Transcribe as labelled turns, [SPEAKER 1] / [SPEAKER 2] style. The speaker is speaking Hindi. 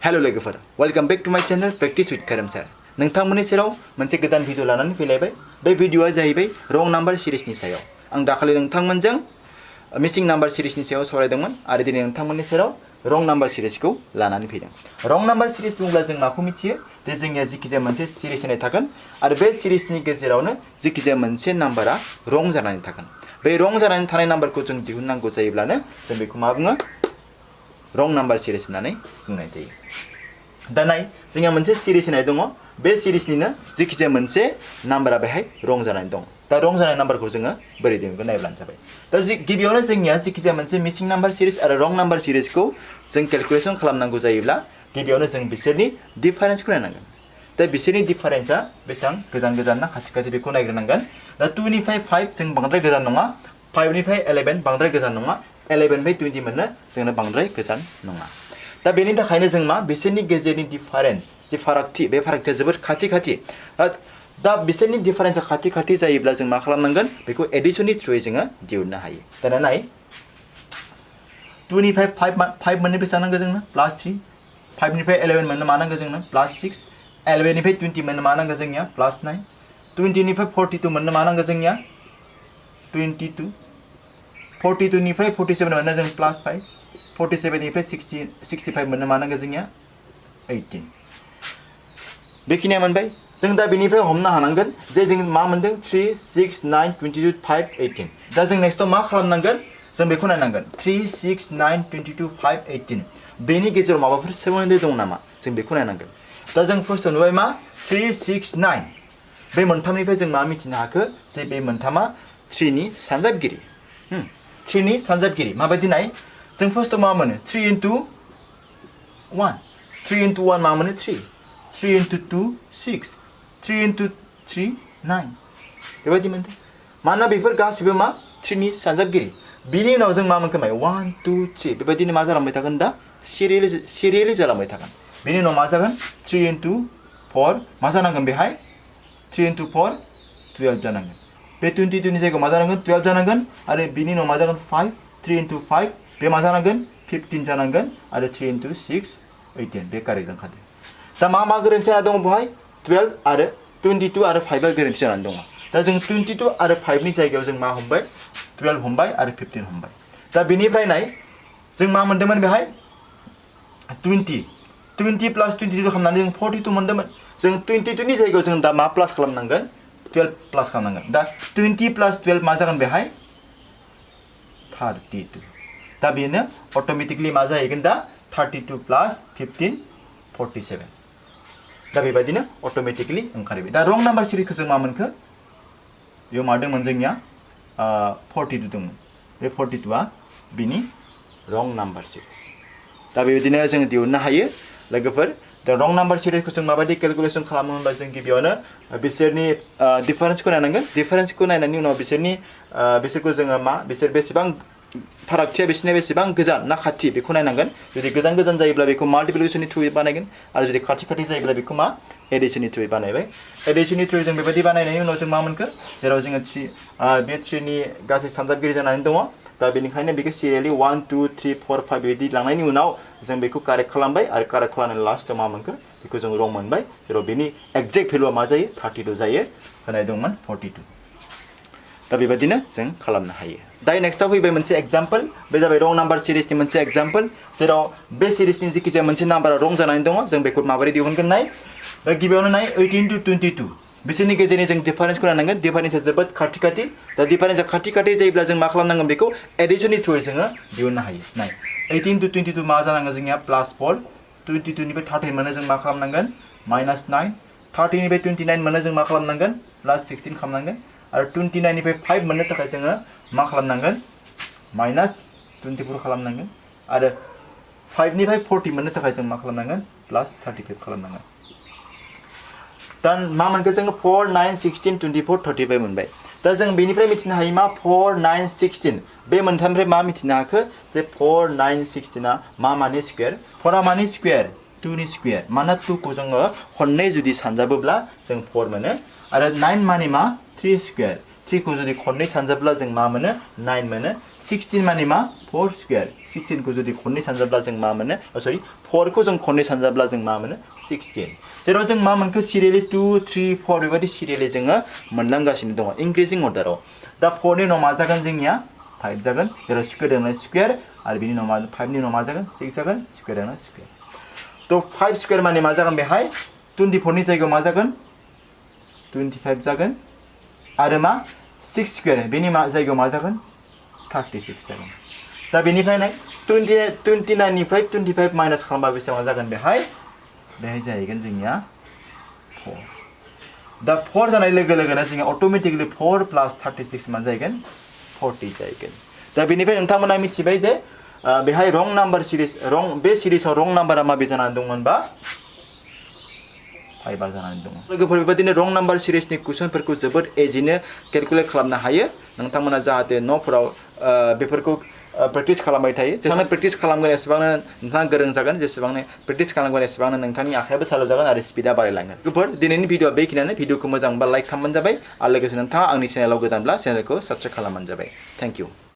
[SPEAKER 1] हेलो लोगोफोर welcome back to my channel practice with Karam sir नोंथांमोननि सेराव मोनसे गोदान भिडिअ लानानै फैलायबाय बे भिडिअआ जाहैबाय रं नाम्बार सिरिजनि सायाव आं दाखालि नोंथांमोनजों मिसिं नाम्बार सिरिजनि सायाव सावरायदोंमोन आरो दिनै नोंथांमोननि सेराव रं नाम्बार सिरिजखौ लानानै फैदों रं नाम्बार सिरिज बुंब्ला जों माखौ मिथियो जे जोंनिया जिखिजाया मोनसे सिरिज होनाय थागोन आरो बे सिरिजनि गेजेरावनो जिखिजाया मोनसे नाम्बारा रं जानानै थागोन बे रं जानानै थानाय नाम्बारखौ जों दिहुननांगौ जायोब्लानो जों बेखौ मा बुङो रं नाम्बार सिरिज होननानै बुंनाय जायो दा नाय जोंहा मोनसे सिरिज होनाय दङ बे सिरिजनिनो जिखिजाया मोनसे नाम्बारा बेहाय रं जानानै दं दा रं जानाय नाम्बारखौ जोङो बोरै दिहुनगोन नायब्लानो जाबाय दा गिबियावनो जोंनिया जिखिजाया मोनसे मिसिं नाम्बार सिरिज आरो रं नाम्बार सिरिजखौ जों केलकुलेसन खालामनांगौ जायोब्ला गिबियावनो जों बिसोरनि डिफारेन्सखौ नायनांगोन दा बिसोरनि डिफारेन्सआ बेसेबां गोजान गोजान ना खाथि खाथि बेखौ नायग्रोनांगोन दा 2 निफ्राय 5 जों बांद्राय गोजान नङा 5 निफ्राय 11 बांद्राय गोजान नङा 11 निफ्राय 20 मोननो जोंनो बांद्राय गोजान नङा दा बेनि थाखायनो जों मा बिसोरनि गेजेरनि डिफारेन्स जे फारागथि बे फारागथिया जोबोद खाथि खाथि दा बिसोरनि डिफारेन्सआ खाथि खाथि जायोब्ला जों मा खालामनांगोन बेखौ एडिशननि थ्रुयै जोङो दिहुननो हायो दाना नाय 2 निफ्राय 5 मोननो बेसेबां नांगौ जोंनो +3 5 निफ्राय 11 मोननो मा नांगौ जोंनो +6 11 निफ्राय 20 मोननो मा नांगौ जोंनिया +9 20 निफ्राय 42 मोननो मा नांगौ जोंनिया 22 42 निफ्राय 47 मोननो जों +5 47 निफ्राय 65 मोननो मा नांगौ जोंनिया 18 बेखिनिया मोनबाय जों दा बेनिफ्राय हमनो हानांगोन जे जों मा मोनदों 3 6 9 22 5 18 दा जों नेक्स्टआव मा खालामनांगोन जों बेखौ नायनांगोन 3 6 9 22 5 18 बेनि गेजेराव माबाफोर सोमोन्दो दं नामा जों बेखौ नायनांगोन दा जों फार्स्टआव नुबाय मा 3 6 9 बे मोनथामनिफ्राय जों मा मिथिनो हाखो जे बे मोनथामा 3 नि सानजाबगिरि 3 नि सानजाबगिरि माबायदि नाय जों फार्स्टआव मा मोनो 3 into 1 3 into 1 मा मोनो 3 3 into 2 6 3 into 3 9 बेबायदि मोनदों मानोना बेफोर गासिबो मा 3 नि सानजाबगिरि बिनि उनाव जों मा मोनखो 1 2 3 बेबायदिनो मा जालांबाय थागोन दा सिरियेलि जालांबाय थागोन बिनि उनाव मा जागोन 3 into 4 मा जानांगोन बेहाय 3 into 4 12 जानांगोन बे 22 नि जायगायाव मा जानांगोन 12 जानांगोन आरो बिनि उनाव मा जागोन 5 3 into 5 बे मा जानांगोन 15 जानांगोन आरो 3 into 6 18 बे कारेक्ट जाखादों दा मा गोरोन्थि जाना दङ बेहाय 12 आरो 22 आरो 5 आ गोरोन्थि जानानै दङ दा जों 22 आरो 5 नि जायगायाव जों मा हमबाय 12 हमबाय आरो 15 हमबाय दा बेनिफ्राय नाय जों मा मोनदोंमोन बेहाय 20 प्लस 22 खालामनानै जों 42 मोनदोंमोन जों 22 नि जायगायाव जों दा मा प्लास खालामनांगोन 12 प्लास खालामनांगोन दा 20 प्लस 12 मा जागोन बेहाय 32 दा बेनो अटोमेटिकली मा जाहैगोन दा 32 प्लस 15 47 दा बेबायदिनो अटोमेटिकली ओंखारबाय दा रं नाम्बार सिरिजखौ जों मा मोनखो बेयाव मा दंमोन जोंनिया 42 दंमोन बे 42 आ बिनि रं नाम्बार सिरिज दा बेबायदिनो जों दिहुननो हायो लोगोफोर दा रं नाम्बार सिरिजखौ जों माबायदि केलकुलेसन खालामो होनबा जों गिबियावनो बिसोरनि डिफारेन्सखौ नायनांगोन डिफारेन्सखौ नायनायनि उनाव बिसोरखौ जोङो मा बिसोर बेसेबां फारागथिया बिसोरनि बेसेबां गोजान ना खाथि बेखौ नायनांगोन जुदि गोजान जायोब्ला बेखौ माल्टिप्लिकेशननि थ्रुयै बानायगोन आरो जुदि खाथि जायोब्ला बेखौ मा एडिशननि थ्रुयै बानायबाय एडिशननि थ्रुयै जों बेबायदि बानायनायनि उनाव जों मा मोनखो जेराव जोङो बे 3 नि गासै सानजाबगिरि जानानै दङ दा बेनिखायनो बेखौ सिरियेलि 1 2 3 4 5 बेबायदि लांनायनि उनाव जों बेखौ कारेक्ट खालामबाय आरो कारेक्ट खालामनानै लास्टआव मा मोनखो बेखौ जों रं मोनबाय जेराव बेनि एक्जेक्ट भेलुआ मा जायो 32 जायो होनाय दंमोन 42 दा बेबायदिनो जों खालामनो हायो दायो नेक्स्टआव फैबाय मोनसे एग्जाम्पल बे जाबाय रं नाम्बार सिरिजनि मोनसे एग्जाम्पल जेराव बे सिरिजनि जिखिजाया मोनसे नाम्बारा रं जानानै दङ जों बेखौ माबोरै दिहुनगोन नाय दा गिबियावनो नाय 18 to 22 बिसोरनि गेजेरनि जों डिफारेन्सखौ नायनांगोन डिफारेन्सआ जोबोद खाथि दा डिफारेन्सआ खाथि जायोब्ला जों मा खालामनांगोन बेखौ एडिशननि थ्रुयै जोङो दिहुननो हायो नाय 18 to 22 मा जानांगोन जोंनिया +4 22 निफ्राय 30 मोनो जों मा खालामनांगोन -9 30 निफ्राय 29 मोनो जों मा खालामनांगोन +16 खालामनांगोन आरो 29 निफ्राय 5 मोननो थाखाय जोङो मा खालामनांगोन -24 खालामनांगोन आरो 5 निफ्राय 40 मोननो थाखाय जों मा खालामनांगोन +35 खालामनांगोन दा मा मोनखो जोङो 4 9 16 24 35 मोनबाय दा जों बेनिफ्राय मिथिनो हायो मा 4 9 16 बे मोनथामनिफ्राय मा मिथिनो हाखो जे 4 9 16 आ मानि स्क्वायर 4 आ मानि स्क्वायर 2 नि स्क्वायर मानोना 2 खौ जोङो खननै जुदि सानजाबोब्ला जों 4 मोनो आरो 9 मानि मा 3 स्क्वायर 3 खौ जुदि खननै सानजाब्ला जों मा मोनो 9 मोनो 16 माने मा 4 स्क्वायर 16 खौ जुदि खननै सानजाब्ला जों मा मोनो सरि 4 खौ जों खननै सानजाब्ला जों मा मोनो 16 जेराव जों मा मोनखो सिरियेलि 2 3 4 बेबायदि सिरियेलि जोङो मोनलांगासिनो दङ इंक्रिजिं अर्डाराव दा 4 नि उनाव मा जागोन जोंनिया 5 जागोन जेराव स्क्वायर दोंना स्क्वायर आरो बिनि उनाव मा 5 नि उनाव मा जागोन 6 जागोन स्क्वायर दोंना स्क्वायर तो 5 स्क्वायर माने मा जागोन बेहाय 24 नि जायगायाव मा जागोन 25 जागोन आरो मा 6 स्क्वायर बेनि मा जायगायाव मा जागोन 36 जागोन दा बेनिफ्राय नाय 29 निफ्राय 25 माइनास खालामबा बेसेबां जागोन बेहाय जाहैगोन जोंनिया 4 दा 4 जानाय लोगो लोगोनो जोंहा अटोमेटिकली 4 प्लस 36 मा जाहैगोन 40 जाहैगोन दा बेनिफ्राय नोंथांमोना मिथिबाय जे बेहाय रं नाम्बार सिरिज बे सिरिजआव रं नाम्बारा माबे जानानै दंमोनबा 5 जानानै दङ लोगोफोर बेबायदिनो रं नाम्बार सिरिजनि कुइसनफोरखौ जोबोद इजिनो केलकुलेट खालामनो हायो नोंथांमोना जाहाथे न'फोराव बेफोरखौ प्रेक्टिस खालामबाय थायो जेसेबां प्रेक्टिस खालामगोन एसेबांनो नोंथाङा गोरों जागोन जेसेबांनो प्रेक्टिस खालामगोन एसेबांनो नोंथांनि आखायाबो सालु जागोन आरो स्पिडा बारायलांगोन लोगोफोर दिनैनि भिडिअआ बेखिनियानो भिडिअखौ मोजां मोनबा लाइक खालामबानो जाबाय आरो लोगोसे नोंथाङा आंनि चेनेलाव गोदानब्ला चेनेलखौ साबस्क्राइब खालामबानो जाबाय थेंक इउ